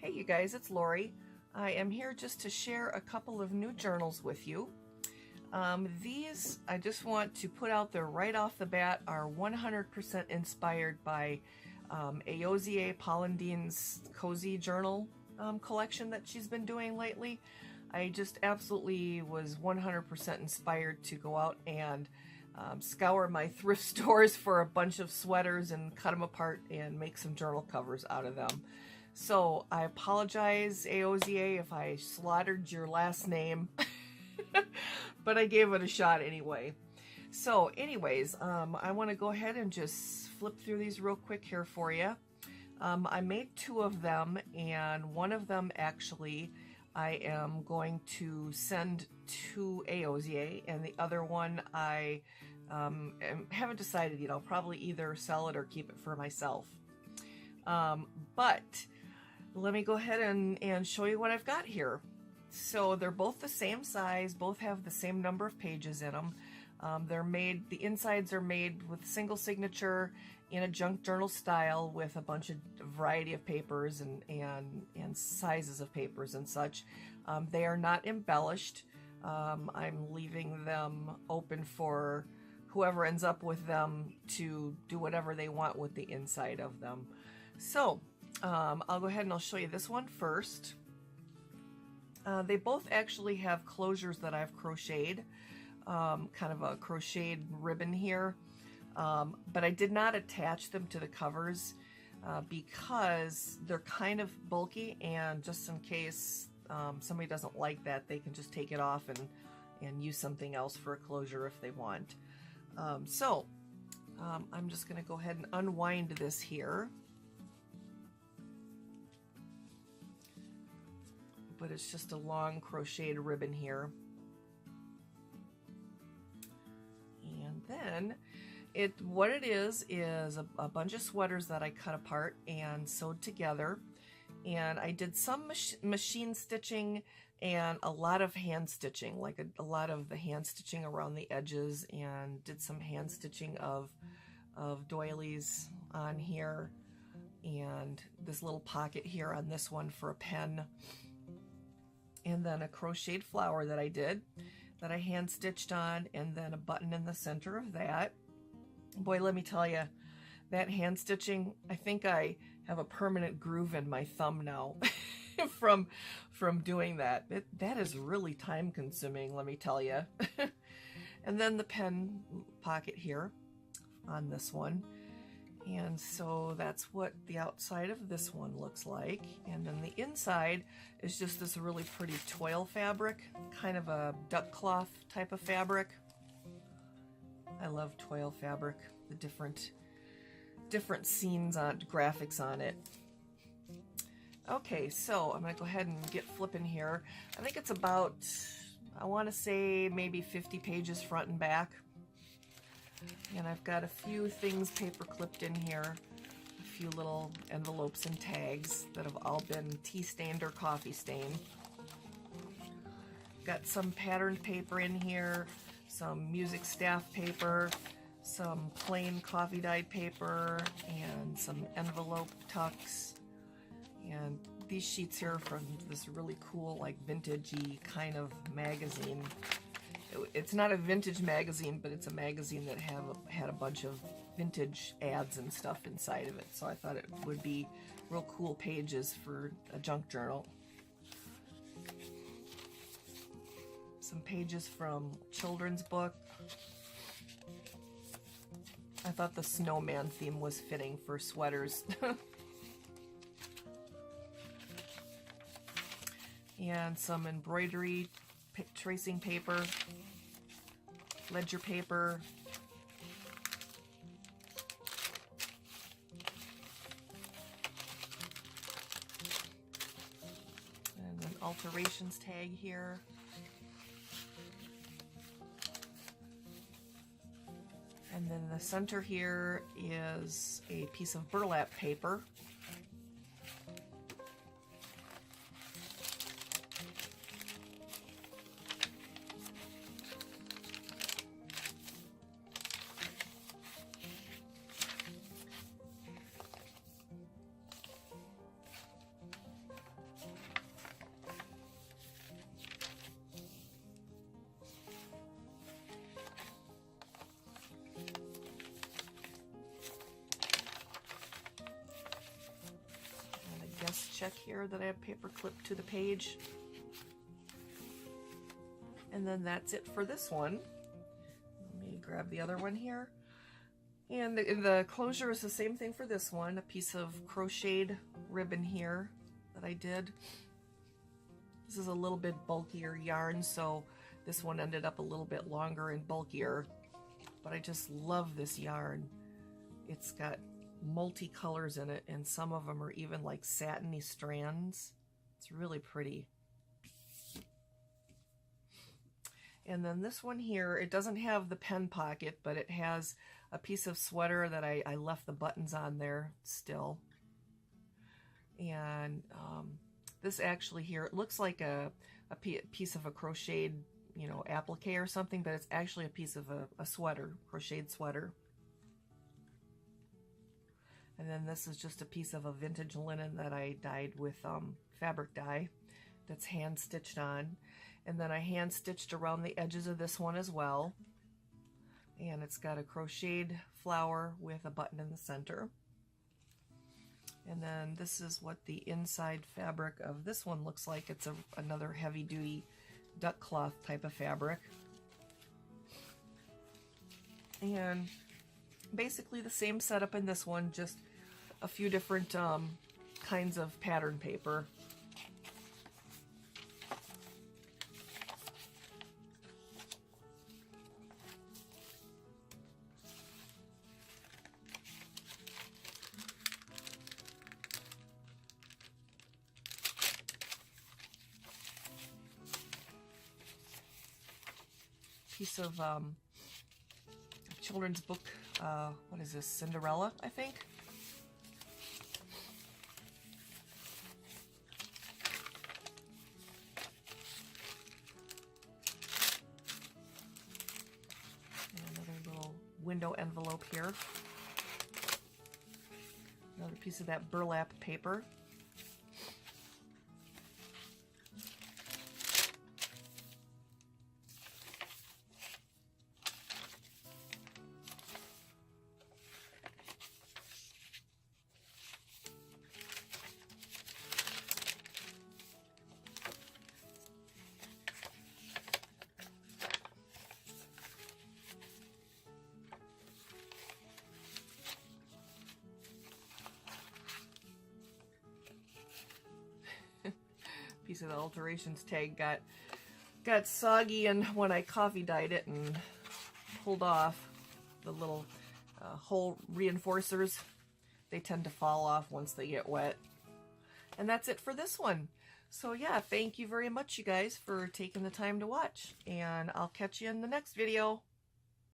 Hey you guys, it's Lori. I am here just to share a couple of new journals with you. These, I just want to put out there right off the bat, are 100% inspired by Ayozie Pollendine's cozy journal collection that she's been doing lately. I just absolutely was 100% inspired to go out and scour my thrift stores for a bunch of sweaters and cut them apart and make some journal covers out of them. So I apologize, Ayozie, if I slaughtered your last name, but I gave it a shot anyway. So anyways, I want to go ahead and just flip through these real quick here for you. I made two of them, and one of them actually I am going to send to Ayozie, and the other one I haven't decided yet. I'll probably either sell it or keep it for myself. But let me go ahead and show you what I've got here. So they're both the same size, both have the same number of pages in them. They're made, the insides are made with single signature in a junk journal style with a bunch of variety of papers and sizes of papers and such. They are not embellished. I'm leaving them open for whoever ends up with them to do whatever they want with the inside of them. So I'll go ahead and I'll show you this one first. They both actually have closures that I've crocheted, kind of a crocheted ribbon here, but I did not attach them to the covers because they're kind of bulky, and just in case somebody doesn't like that, they can just take it off and use something else for a closure if they want. I'm just going to go ahead and unwind this here. But it's just a long crocheted ribbon here. And then what it is a bunch of sweaters that I cut apart and sewed together. And I did some machine stitching and a lot of hand stitching, like a lot of the hand stitching around the edges, and did some hand stitching of doilies on here, and this little pocket here on this one for a pen. And then a crocheted flower that I did, that I hand stitched on, and then a button in the center of that. Boy, let me tell you, that hand stitching, I think I have a permanent groove in my thumb now from doing that. That is really time consuming, let me tell you. And then the pen pocket here on this one. And so that's what the outside of this one looks like. And then the inside is just this really pretty twill fabric, kind of a duck cloth type of fabric. I love twill fabric, the different scenes on graphics on it. Okay, so I'm gonna go ahead and get flipping here. I think it's about, I want to say maybe 50 pages front and back. And I've got a few things paper clipped in here, a few little envelopes and tags that have all been tea stained or coffee stained. Got some patterned paper in here, some music staff paper, some plain coffee dyed paper, and some envelope tucks. And these sheets here are from this really cool, like vintagey kind of magazine. It's not a vintage magazine, but it's a magazine that had a bunch of vintage ads and stuff inside of it. So I thought it would be real cool pages for a junk journal. Some pages from children's book. I thought the snowman theme was fitting for sweaters. And some embroidery tracing paper, ledger paper, and an alterations tag here. And then the center here is a piece of burlap paper. just check here that I have paper clipped to the page. And then that's it for this one. Let me grab the other one here. And the closure is the same thing for this one, a piece of crocheted ribbon here that I did. This is a little bit bulkier yarn, so this one ended up a little bit longer and bulkier. But I just love this yarn. It's got multi-colors in it, and some of them are even like satiny strands. It's really pretty. And then this one here, it doesn't have the pen pocket, but it has a piece of sweater that I left the buttons on there still. And this actually here, it looks like a piece of a crocheted, you know, applique or something, but it's actually a piece of a sweater, crocheted sweater. And then this is just a piece of a vintage linen that I dyed with fabric dye that's hand stitched on. And then I hand stitched around the edges of this one as well. And it's got a crocheted flower with a button in the center. And then this is what the inside fabric of this one looks like. It's another heavy-duty duck cloth type of fabric. And basically the same setup in this one, just a few different kinds of pattern paper. Piece of children's book, what is this, Cinderella, I think. And another little window envelope here. Another piece of that burlap paper. Piece of the alterations tag got soggy, and when I coffee dyed it and pulled off the little hole reinforcers, they tend to fall off once they get wet. And that's it for this one. So yeah, thank you very much, you guys, for taking the time to watch, and I'll catch you in the next video.